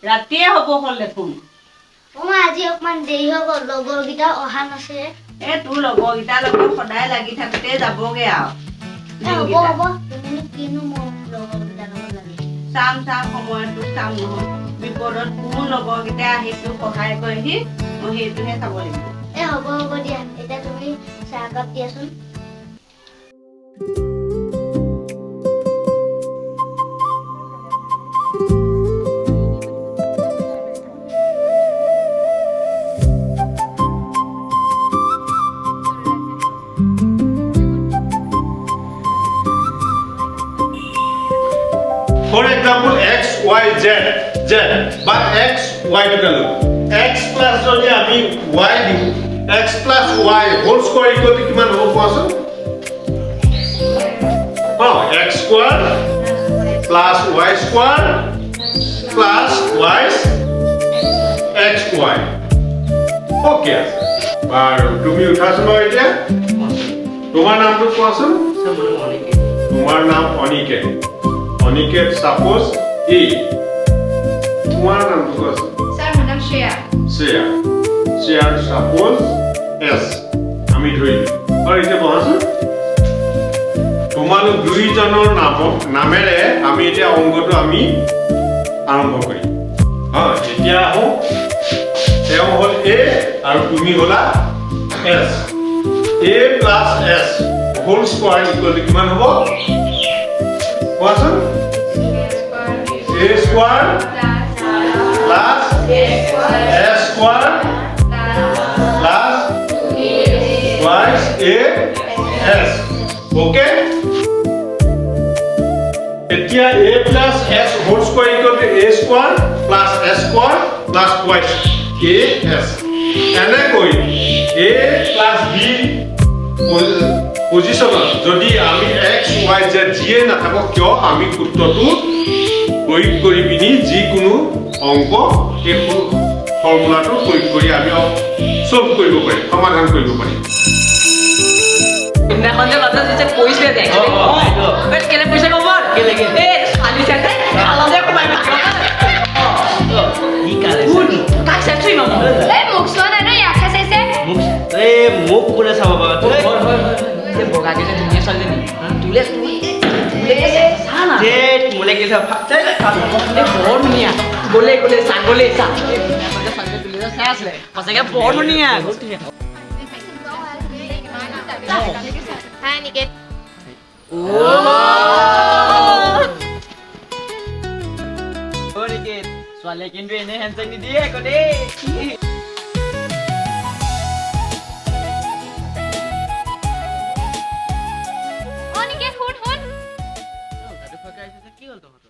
ৰাতিয়ে হ'ব হ'ল দেখোন আজি অকমান দেৰি হৈ গ'ল লগৰকেইটা অহা নাছে তোৰ লগৰকেইটাৰ লগত সদায় লাগি থাকোঁতে যাবগে আৰু কিনো মোৰ লগৰকেইটাৰ লগত লাগি চাম সময়তো চাম নহয় বিপদত কোন লগৰকেইটাই আহি তোক সহায় কৰেহি মই সেইটোহে চাব লাগিব হ'ব দিয়া এতিয়া তুমি চাহ একাপ দিয়াচোন For example, x, y, z, z, but x, y total. X plus যদি আমি y দিও, x plus y whole square equal to কিমান হ'ব কোৱাচোন? x square plus y square plus y xy. Okay. বাৰু তুমি উঠাছো ন এতিয়া? তোমাৰ নামটো কোৱাচোন? তোমাৰ নাম Aniket. Aniket, suppose A. Tomorrow naam to us. Sir, my name Shreya. Shreya, suppose S. Ami dhoi. Or ite bohasu. Tomalo dui janor namere ami etia ongo to ami arambho kori. Ha, etia ho. Teo hol A aru tumi hola S. A plus S whole square equal to kiman hobo? What's it? A square plus S square plus twice AS. Okay? Etia A plus S whole square equal to A square plus S square plus twice AS. And then A plus B position যদি আমি x y z যিয়ে নাথাকক কিয় আমি সূত্ৰটো প্ৰয়োগ কৰি পিনি যিকোনো অংক এই ফৰ্মুলাটো প্ৰয়োগ কৰি আমি সলভ কৰিব পাৰিম সমাধান কৰিব পাৰিম ইন্না খনে কথা যে কৈছে দে বেট কেলে পইচা কবৰ কেলে এ খালি চাতে আলাদা কমাই ই কালে তাক চাইছই ন এই মুখ চোৱা নাই ন ইয়াক চাইছে মোক কোনে চাব পাৰা যে বগা কেলে ধুনীয়া ছোৱালী নি তুলে সানা যে মোলে কি ফাটে বৰ ধুনীয়া গলে গলে ছাগলে চা ছোৱালী তুলে চাই আছিলে সঁচাকে বৰ ধুনীয়া হাই নিকেত ও নিকেত ছোৱালী কিন্তু এনে হেণ্ডশেক নিদিয়ে আকৌ দেই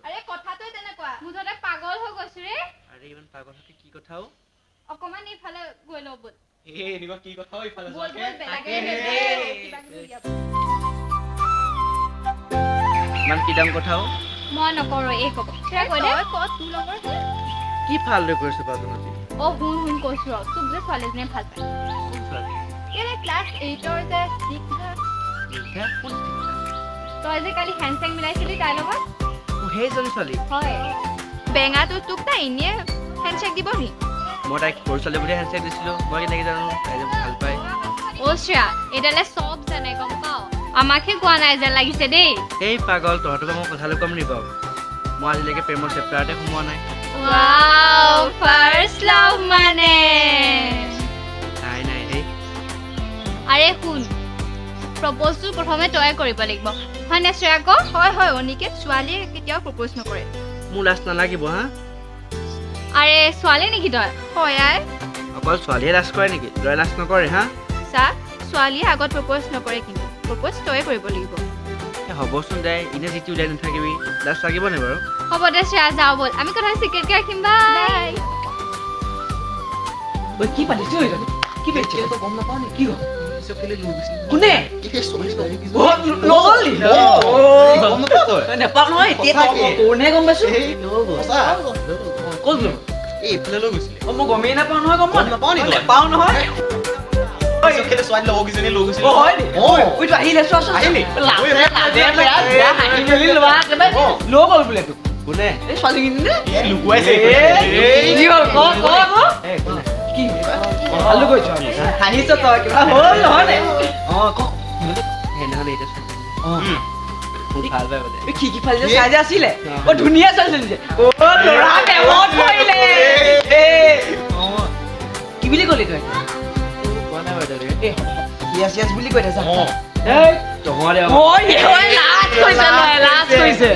আৰে কথাটো তেনেকুৱা মুঠতে পাগল হৈ গৈছো ৰে আরে ইমান পাগল হতে কি কথাও অকমান ইফালে গৈ লও বল এনেকুৱা কি কথাও ইফালে বল যাকে বেলাগে মান কি দাম কথাও মই নকৰো এই কব কৈ দে ক তোৰ লগৰ কি ফালটো কৰিছ বাজনতি ও হুন কৈছো তোক যে ছোৱালীজনীয়ে ভাল পায় কেলে ক্লাছ 8 ৰ যে 6 তই যে কালি হ্যান্ডশেক মিলাইছিলি তাই লগত সেইজনী ছোৱালী হয় বেঙাটো তোক তাই ইনে হ্যান্ডশেক দিব নি মই তাইক সৰু ছোৱালী বুলি হেণ্ডশেক দিছিলোঁ মই কেনেকৈ জানো তাই যে ভাল পায় ও শ্ৰেয়া এডালে সব জানে গম পাও আমাকে কোৱা নাই যেন লাগিছে দেই এই পাগল তহঁতৰ পৰা মই কথালৈ কম নি বাৰু মই আজিলৈকে প্ৰেমৰ চেপ্টাৰতে সোমোৱা নাই ওয়াও ফাৰ্স্ট লাভ মানে নাই নাই দেই আৰে শুন প্ৰপ'জটো প্ৰথমে তয়ে কৰিব লাগিব হয়নে শ্ৰেয়া ক হয় হয় অনিকেত ছোৱালীয়ে কেতিয়াও প্ৰপ'জ নকৰে মোৰ লাজ নালাগিব হা আৰে ছোৱালী নেকি তই হয় আই অকল ছোৱালীয়ে লাজ কৰে নেকি ল'ৰাই লাজ নকৰে হা চা ছোৱালীয়ে আগত প্ৰপ'জ নকৰে কিন্তু প্ৰপ'জ তয়ে কৰিব লাগিব হ'বচোন দে এনে যিটো ওলাই নাথাকিবি লাজ লাগিব নে বাৰু হ'ব দে শ্ৰেয়া যাওঁ ব'ল আমি কথা চিক্ৰেটকৈ ৰাখিম বাই ঐ কি পাতিছ ঐ কি পাতিছ তই গম নাপাৱ নে কি হ'ল কোনে লগলি নেপাল নহয় এতিয়া কোনে গম পাইছো ক'ত গ'ল এইফালে লৈ গৈছিলে মই গমেই নাপাওঁ নহয় গম নাপাৱ নেকি? নাপাওঁ নহয় ছোৱালী লগৰকেইজনী লৈ গৈছিলে হয় নি ঐটো আহিলে চোৱাচোন আহিলি? লাজে বেয়া হাঁহি মেলি লোৱা একেবাৰে লৈ গ'ল বোলে তোক কোনে এই ছোৱালীজনী নে লুকুৱাইছে কি হ'ল ক কি ভালো কৈছ হাঁহিছ তই কিবা হ'ল নহয় নে অঁ ক সেইদিনাখন এতিয়া মোক ভাল পাই বোলে এই খিৰিকি ফালি যে চাই যে আছিলে অ ধুনীয়া ছোৱালীজনী যে অ ল'ৰা প্ৰেমত পৰিলে কি বুলি ক'লি তই কোৱা নাই বাৰু এই য়েছ য়েছ বুলি কৈ থাকা এই তহঁতে ঐ লাজ কৰিছে নহয় লাজ কৰিছে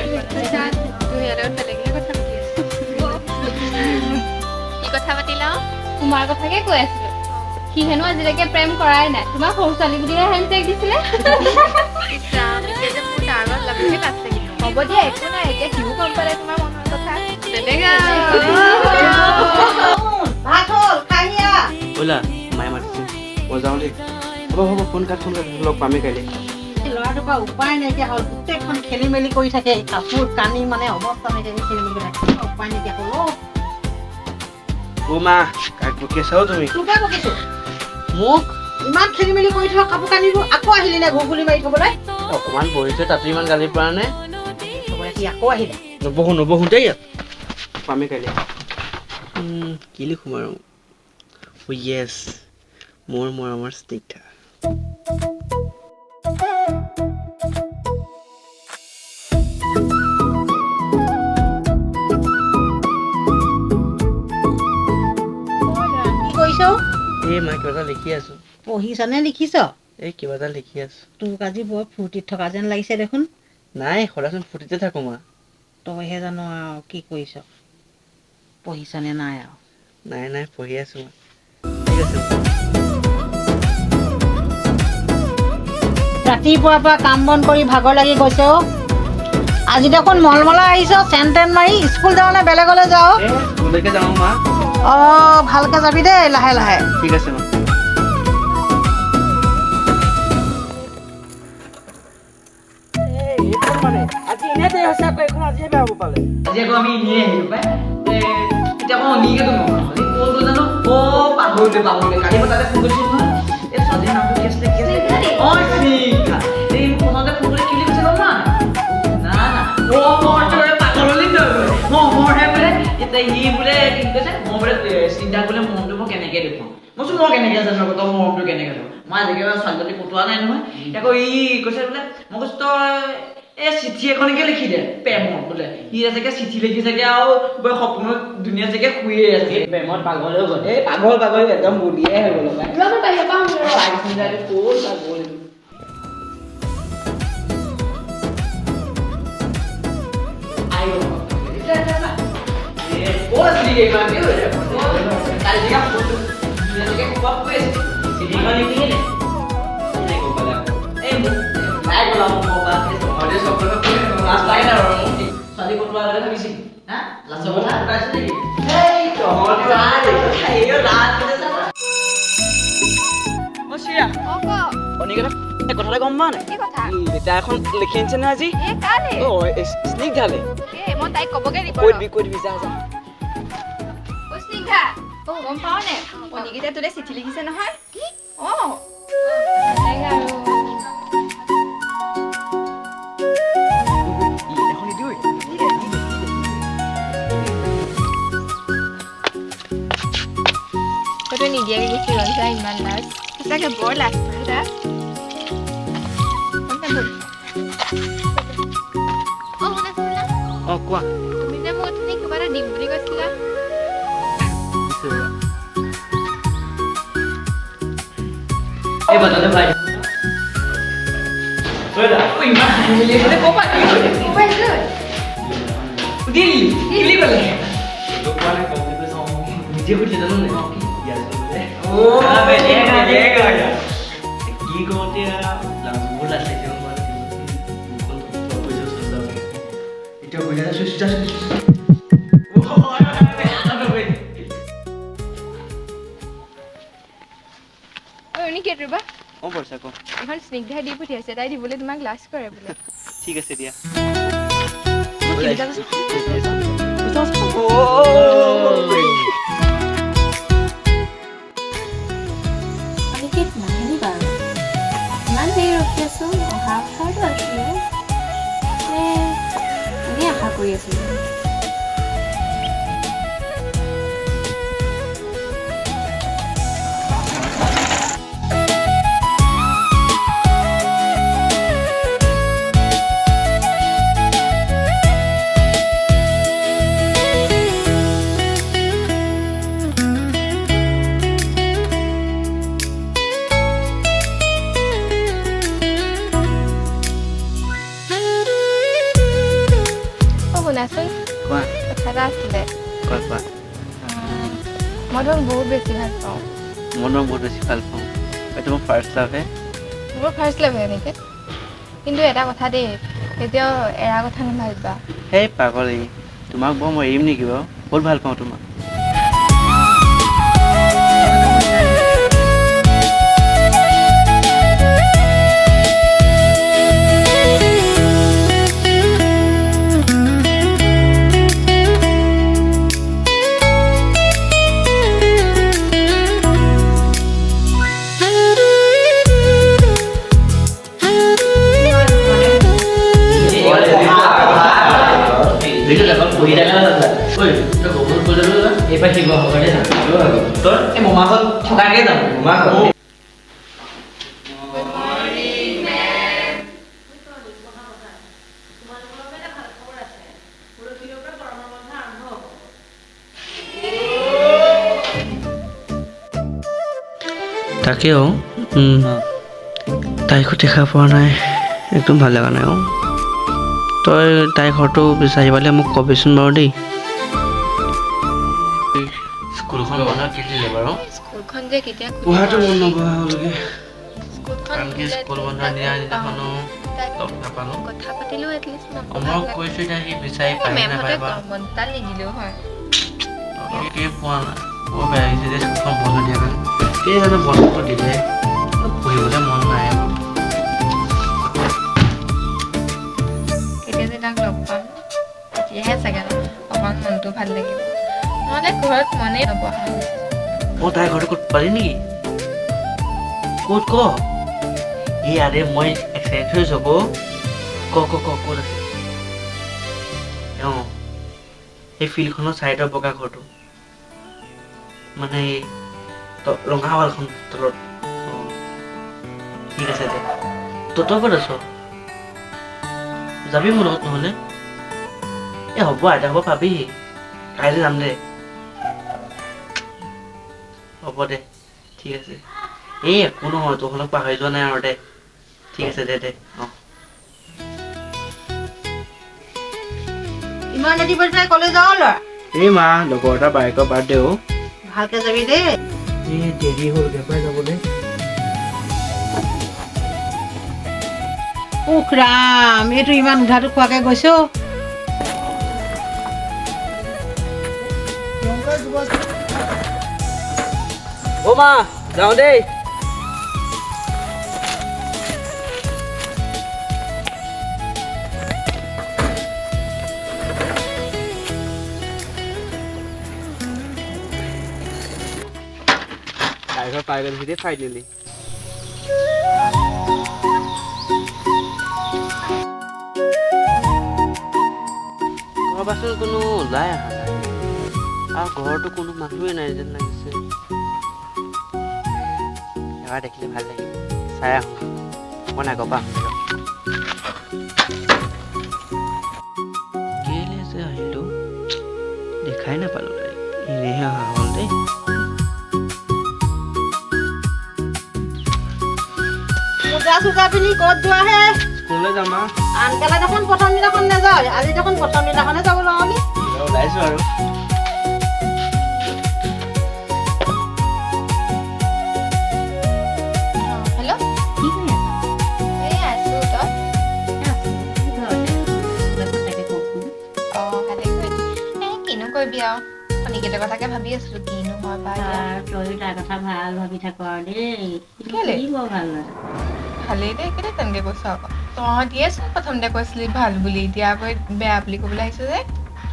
কি কথা পাতি লওঁ তোমাৰ কথাকে কৈ আছিলো সি হেনো আজিলৈকে প্ৰেম কৰাই নাই তোমাৰ সৰু ছোৱালী বুলিহে হেণ্ডটেক দিছিলে হ'ব দিয়া একো নাই এতিয়া সিও গম পালে তোমাৰ মনৰ কথা ভাত হ'ল খাহি আহ ব'লা মায়ে মাতিছে মই যাওঁ দেই হ'ব ফোন কাট লগ পামেই কাইলৈ ল'ৰাটোৰ পৰা উপায় নাইকিয়া হ'ল গোটেইখন খেলি মেলি কৰি থাকে কাপোৰ কানি মানে অৱস্থা নাইকিয়া খেলি মেলি কৰি থাকে উপায় নাইকিয়া হ'ল অ' মা কাক বকি আছাও তুমি তোকে বকিছোঁ মোক ইমান খেলি মেলি কৰি থোৱা কাপোৰ কানিবোৰ আকৌ আহিলি নে ঘুগুলি মাৰি থবলৈ অকণমান বহিছে তাতো ইমান গালি পৰা নে থবলৈ সি আকৌ আহিলে নবহো দেই ইয়াত পামেই কাইলৈ কি লিখোঁ আৰু য়েছ মোৰ মৰমৰ স্নিগ্ধা কি কৰিছ এই মা কিবা এটা লিখি আছোঁ পঢ়িছনে লিখিছ এই কিবা এটা লিখি আছোঁ তোক আজি বৰ ফূৰ্তিত থকা যেন লাগিছে দেখোন নাই সদায়চোন ফুটিতে থাকোঁ মা তইহে জানো আৰু কি কৰিছ পঢ়িছনে নাই আৰু নাই পঢ়ি আছোঁ মা ঠিক আছে ৰাতিপুৱাৰ পৰা কাম বন কৰি ভাগৰ লাগি গৈছে অ' আজি দেখোন মলমলা আহিছ চেন টেন মাৰি স্কুল যাওঁ নে বেলেগলৈ যাওঁ স্কুললৈকে যাওঁ মা অঁ ভালকৈ যাবি দেই লাহে লাহে ঠিক আছে মা আজি এনে দেৰি হৈছে আকৌ এইখন আজিহে বেয়া হ'ব পালে আজি আকৌ আমি এনেই আহিলোঁ পাই এতিয়া আকৌ অনিকে তুমি ক'ত জানো পাহৰিলে কালি মই তাতে ফোন কৰিছিলোঁ নহয় এই ছোৱালীৰ নামটো কি আছিলে অঁ স্নিগ্ধা এই মোক ফোনতে ফোন কৰি কি বুলি কৈছে গম না মই পাগলনি মৰহে বোলে এতিয়া সি বোলে কি কৈছে মই বোলে চিন্তা কৰিলে মৰমটো মই কেনেকৈ দেখুৱাম মই চোন মই কেনেকৈ জানো তই মৰমটো কেনেকৈ দেখুৱাম মই আজিকালি ছোৱালীজনী পটোৱা নাই নহয় আকৌ ই কৈছে বোলে মই কৈছোঁ তই এই চিঠি এখনকে লিখি দে প্ৰেমত বোলে সি চাগে চিঠি লিখি চাগে আৰু সপোনত ধুনীয়া চাগে শুয়ে আছে প্ৰেমত পাগল হৈ গ'ল এই পাগল একদম বুঢ়িয়াই হৈ গ'ল ছোৱালী কটোৱা আগতে ভাবিছিল হা লাষ্টৰ কথা উঠাইছে নেকি এই তহঁতি কথা এটা গম পোৱা নাই কি কথা লেটাৰ এখন লিখি আনিছে নহয় আজি এই কালে স্নিগ্ধালে এই মই তাইক ক'বগে দিব কৈ দিবি যা ঐ স্নিগ্ধা গম পাৱ নে অনিকিতাই তোলে চিঠি লিখিছে নহয় অঁ তই নিদিয়াকে গুচি গ'ল যা ইমান লাজ সঁচাকে বৰ লাজ পালোঁ তাত অঁ কোৱা তুমি যে মোক অথনি কিবা এটা দিম বুলি কৈছিলা এই বাটতে ভাই ইমান হাঁহি মেলি আহিছে ক'ৰ পৰা কি কৰিলে সুধিলি কি বুলি ক'লে নিজে সুধি জানো নে কি কওঁ এতিয়া বহুত আছে এতিয়া বহিলে চুইচটা অনিকেত ৰবা অঁ বৰ্ষা ক এখন স্নিগ্ধাই দি পঠিয়াইছে তাই দিবলৈ তোমাক লাজ কৰে বোলে ঠিক আছে দিয়া অনিকেত নাহিলি বাৰু ইমান দেৰি ৰখি আছোঁ অহা কথাটো আছিলে এনেই আশা কৰি আছিলোঁ শুনাচোন কোৱা কথা এটা আছিলে কোৱা মই তোমাক বহুত বেছি ভাল পাওঁ মই তোমাক বহুত বেছি ভাল পাওঁ এইটো মোৰ ফাৰ্ষ্ট লাভহে মোৰ ফাৰ্ষ্ট লাভ এনেকে কিন্তু এটা কথা দেই কেতিয়াও এৰা কথা নাভাবিবা সেই পাগলী তোমাক বাৰু মই এৰিম নেকি বাৰু বহুত ভাল পাওঁ তোমাক এইবাৰ শিৱসাগৰতে যাম তোৰ এই মোমাঘৰত থকাকৈ যাম মোমাঘৰত তাকেও তাইকো দেখা পোৱা নাই একদম ভাল লগা নাই তই তাইৰ ঘৰটো বিচাৰি পালে মোক কবিচোন বাৰু দেই স্কুলখন বন্ধ দিলে বাৰু স্কুলখন যে কেতিয়া পঢ়াটো মন নবহা হ'লগৈ স্কুলখন স্কুল বন্ধ দিয়া দিনাখনো লগ নাপালোঁ কথা পাতিলেও এটলিষ্ট মই কৈছোঁ এতিয়া সি বিচাৰি পাই নাপায় বা মনতাল নিদিলেও হয় কি পোৱা নাই বৰ বেয়া লাগিছে যে স্কুলখন বন্ধ দিয়া কাৰণে সেই জানো বন্ধটো দিলে পঢ়িবলৈ মন নাই কেতিয়া যে তাক লগ পাম তেতিয়াহে চাগে অকণ মনটো ভাল লাগিব নহ'লে ঘৰত মনেই নবহা তাইৰ ঘৰটো ক'ত পালি নেকি ক'ত ক এই আৰে মই এক্সাইটেড হৈ যাব ক'ত আছে অঁ সেই ফিল্ডখনৰ ছাইডৰ বগা ঘৰটো মানে এই ৰঙা ৱালখন তলত অঁ ঠিক আছে দে তই ক'ত আছ যাবি মোৰ লগত নহ'লে এই হ'ব আইতা হ'ব পাবি কাইলৈ যাম দে হ'ব দে ঠিক আছে এই একো নহয় তোৰখনক পাহৰি যোৱা নাই আৰু দে ঠিক আছে দে অঁ ইমান ৰাতিপুৱা তাই কলৈ যাওঁ ল'ৰা এই মা লগৰ এটা বাইকৰ বাৰ্থডে ভালকে যাবি দেই এই দেৰি হ'লগৈ পাই যাবলৈ উখ ৰাম এইটো ইমান উধাটো খোৱাকে গৈছো অ' মা যাওঁ দেই ড্ৰাইভাৰ পাই গ'ল সিহঁতে ফাইনেলি ঘৰবাচোন কোনো ওলাই অহা নাই আৰু ঘৰতো কোনো মানুহেই নাই যেন লাগিছে এবাৰ দেখিলে ভাল লাগিব চাই আহোঁ মই আগৰ পৰা কেলে যে আহিলোঁ দেখাই নাপালোঁ তাইক এনেহে অহা হ'ল দেই মোজা চোজা পিন্ধি ক'ত যোৱাহে স্কুললৈ যাম আৰু আনকালে দেখোন প্ৰথম দিনাখন নাযায়, আজি দেখোন প্ৰথম দিনাখনে যাব নহ'লি। ওলাইছোঁ আৰু হেল্ল' কি কৰি আছা? এই আছোঁ তই তাকে কওকচোন। অঁ ভালেই কৰিলি কিনো কৰিবি আৰু শনিকেইটাৰ কথাকে ভাবি আছিলোঁ কিনো হয় বা এতিয়া। তই তাৰ কথা ভাল ভাবি থাক আৰু দেই। কেলে? কি বৰ ভাল ল'ৰা। ভালেই দেই কেলে তেনেকৈ কৈছ আকৌ তহঁতিয়েচোন প্ৰথমতে কৈছিলি ভাল বুলি এতিয়া আকৌ বেয়া বুলি ক'বলৈ আহিছ যে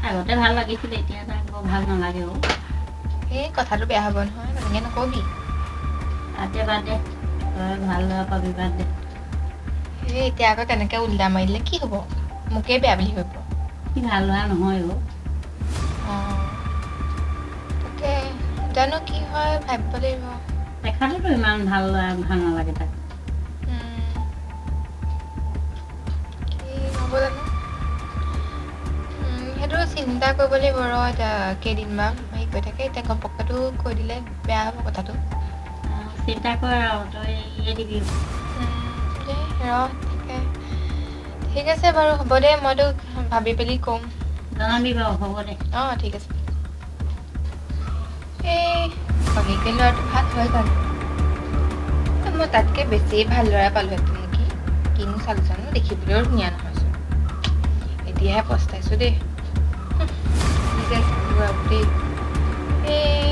আগতে ভাল লাগিছিলে, এতিয়া তাক বৰ ভাল নালাগে অ'। এই কথাটো বেয়া হ'ব নহয় তেনেকৈ নকবি। তাতে বাদ দে, তই ভাল ল'ৰা পাবি, বাদ দে। এই এতিয়া আকৌ তেনেকৈ উল্টা মাৰি দিলে কি হ'ব, মোকেই বেয়া বুলি ভাবিব। সি ভাল ল'ৰা নহয় অ'। অঁ তাকে জানো কি হয় ভাবিব লাগিব। দেখালেতো ইমান ভাল ল'ৰা, ভাল নালাগে তাক। কি হ'ব জানো সেইটো চিন্তা কৰিব লাগিব ৰ এতিয়া কেইদিনমান হেৰি কৰি থাকে এতিয়া ঘপককেতো কৈ দিলে বেয়া হ'ব কথাটো। চিন্তা কৰ আৰু তই এৰিয়ে দিবি। তাকে ঠিক আছে বাৰু হ'ব দে মই তোক ভাবি পেলি ক'ম। জনাবি বাৰু, হ'ব দে। অঁ ঠিক আছে। এই বাকীকে ল'ৰাটো ভাল হয় জানো মই তাতকৈ বেছিয়ে ভাল ল'ৰা পালোহেঁতেন নেকি কিনো চালোঁ জানো দেখিবলৈও ধুনীয়া নহয়চোন এতিয়াহে পস্তাইছোঁ দেই দেই এই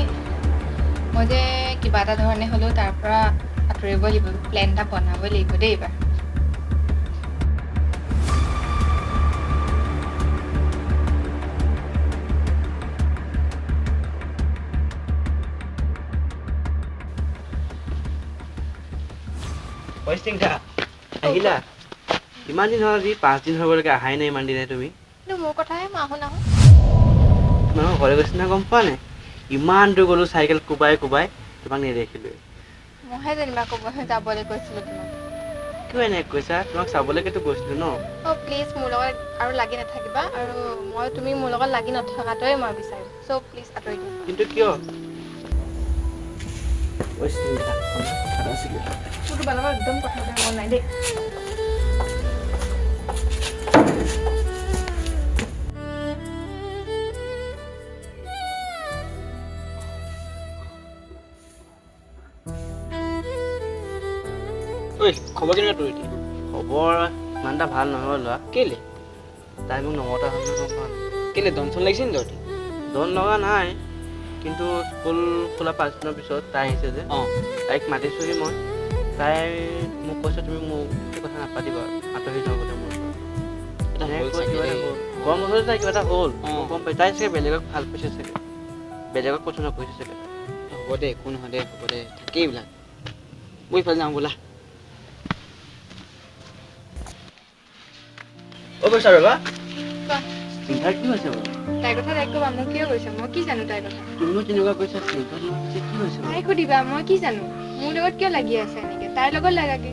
মই যে কিবা এটা ধৰণে হ'লেও তাৰ পৰা আঁতৰিব লাগিব প্লেন এটা বনাবই লাগিব দেই এইবাৰ। পইচিংকা আহিলা ইমান দিন হ'ল আজি 5 দিন হৈ গ'লকে অহাই নাই ইমান দিনে তুমি কিন্তু মোৰ কথাহে মই আহোঁ নাহোঁ নহয় ঘৰে গৈছে না গম পোৱা নাই ইমান দূৰ গ'লোঁ চাইকেল কোবাই কোবাই তোমাক নেদেখিলোৱে মইহে যেনিবা ক'ব যাবলৈ কৈছিলোঁ তোমাক কিয় এনেকৈ কৈছা তোমাক চাবলৈকেতো গৈছিলোঁ ন অঁ প্লিজ মোৰ লগত আৰু লাগি নাথাকিবা আৰু তুমি মোৰ লগত লাগি নথকাটোৱে মই বিচাৰিম চ' প্লিজ আঁতৰি দিয়া কিন্তু কিয় পইচিংকা কথা আছিলে মোৰ তোমাৰ লগত একদম কথা পাতিব মন নাই দেই ঐ খবৰ কেনেকুৱা তোৰ এতিয়া খবৰ ইমান এটা ভাল নহয় ল'ৰা কেলে তাই মোক নমতা হ'ল নহয় গম পোৱা নাই কেলে দন চন লাগিছে নি তহঁতি দন লগা নাই কিন্তু স্কুল খোলা 5 দিনৰ পিছত তাই আহিছে যে অঁ তাইক মাতিছোঁহি মই তাই মোক কৈছে তুমি মোক কথা নাপাতিবা আঁতৰি যাওঁ বোলে মোৰ গৰম বছৰতে তাই কিবা এটা হ'ল গম পাই তাই চাগে বেলেগক ভাল পাইছে চাগে বেলেগক পচন্দ কৰিছে চাগে হ'ব দে একো নহয় দে হ'ব দে থাকেই এইবিলাক মই ইফালে যাওঁ বোলা অ' কৈছা ৰবা চিন্তা কি হৈছে বাৰু তাইৰ কথা তাইক ক'বা মোক কিয় কৈছে মই কি জানো তাইৰ কথা তুমিও তেনেকুৱা কৈছা চিন্তা কি হৈছে তাইক সুধিবা মই কি জানো মোৰ লগত কিয় লাগি আছে এনেকৈ তাইৰ লগত লাগাগে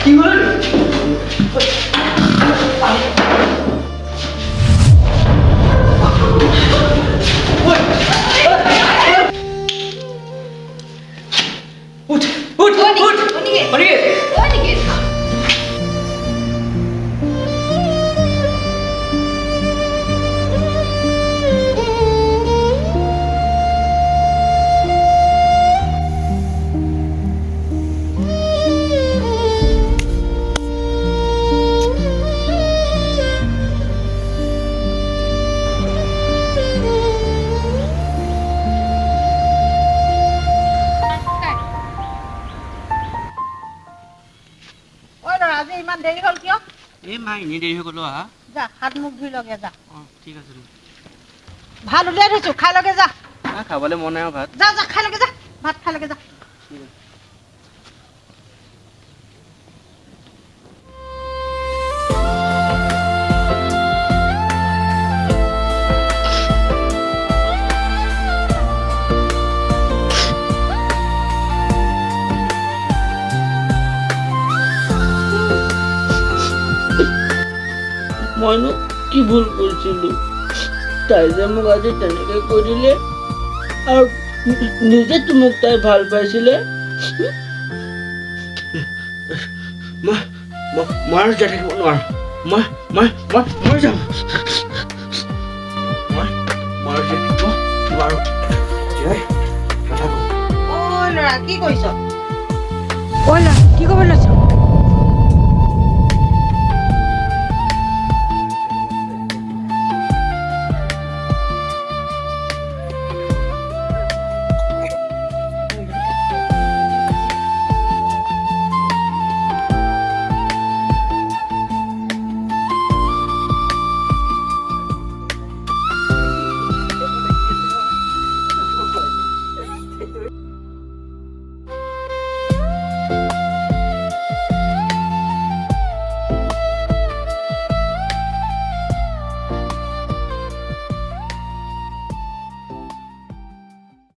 কি হ'ল আজি ইমান দেৰি হ'ল কিয়? এই মা এনেই দেৰি হৈ গ'লো আহা যা হাত মুখ ধুই লগে যা অঁ ঠিক আছে ভাত উলিয়াই থৈছো খাই লগে যা খাবলৈ মন নাই আৰু ভাত যা যা খাই লগে যা ভাত খাই লগে যা ঠিক আছে মইনো কি ভুল কৰিছিলোঁ তাই যে মোক আজি তেনেকৈ কৰিলে আৰু নিজেতো মোক তাই ভাল পাইছিলে মই আৰু জীয়াই থাকিব নোৱাৰোঁ মই যাম মই আৰু জীয়াই থাকিব নোৱাৰোঁ জীয়াই নাথাকোঁ ঐ ল'ৰা কি কৰিছ? ঐ ল'ৰা কি কৰিব লৈছ?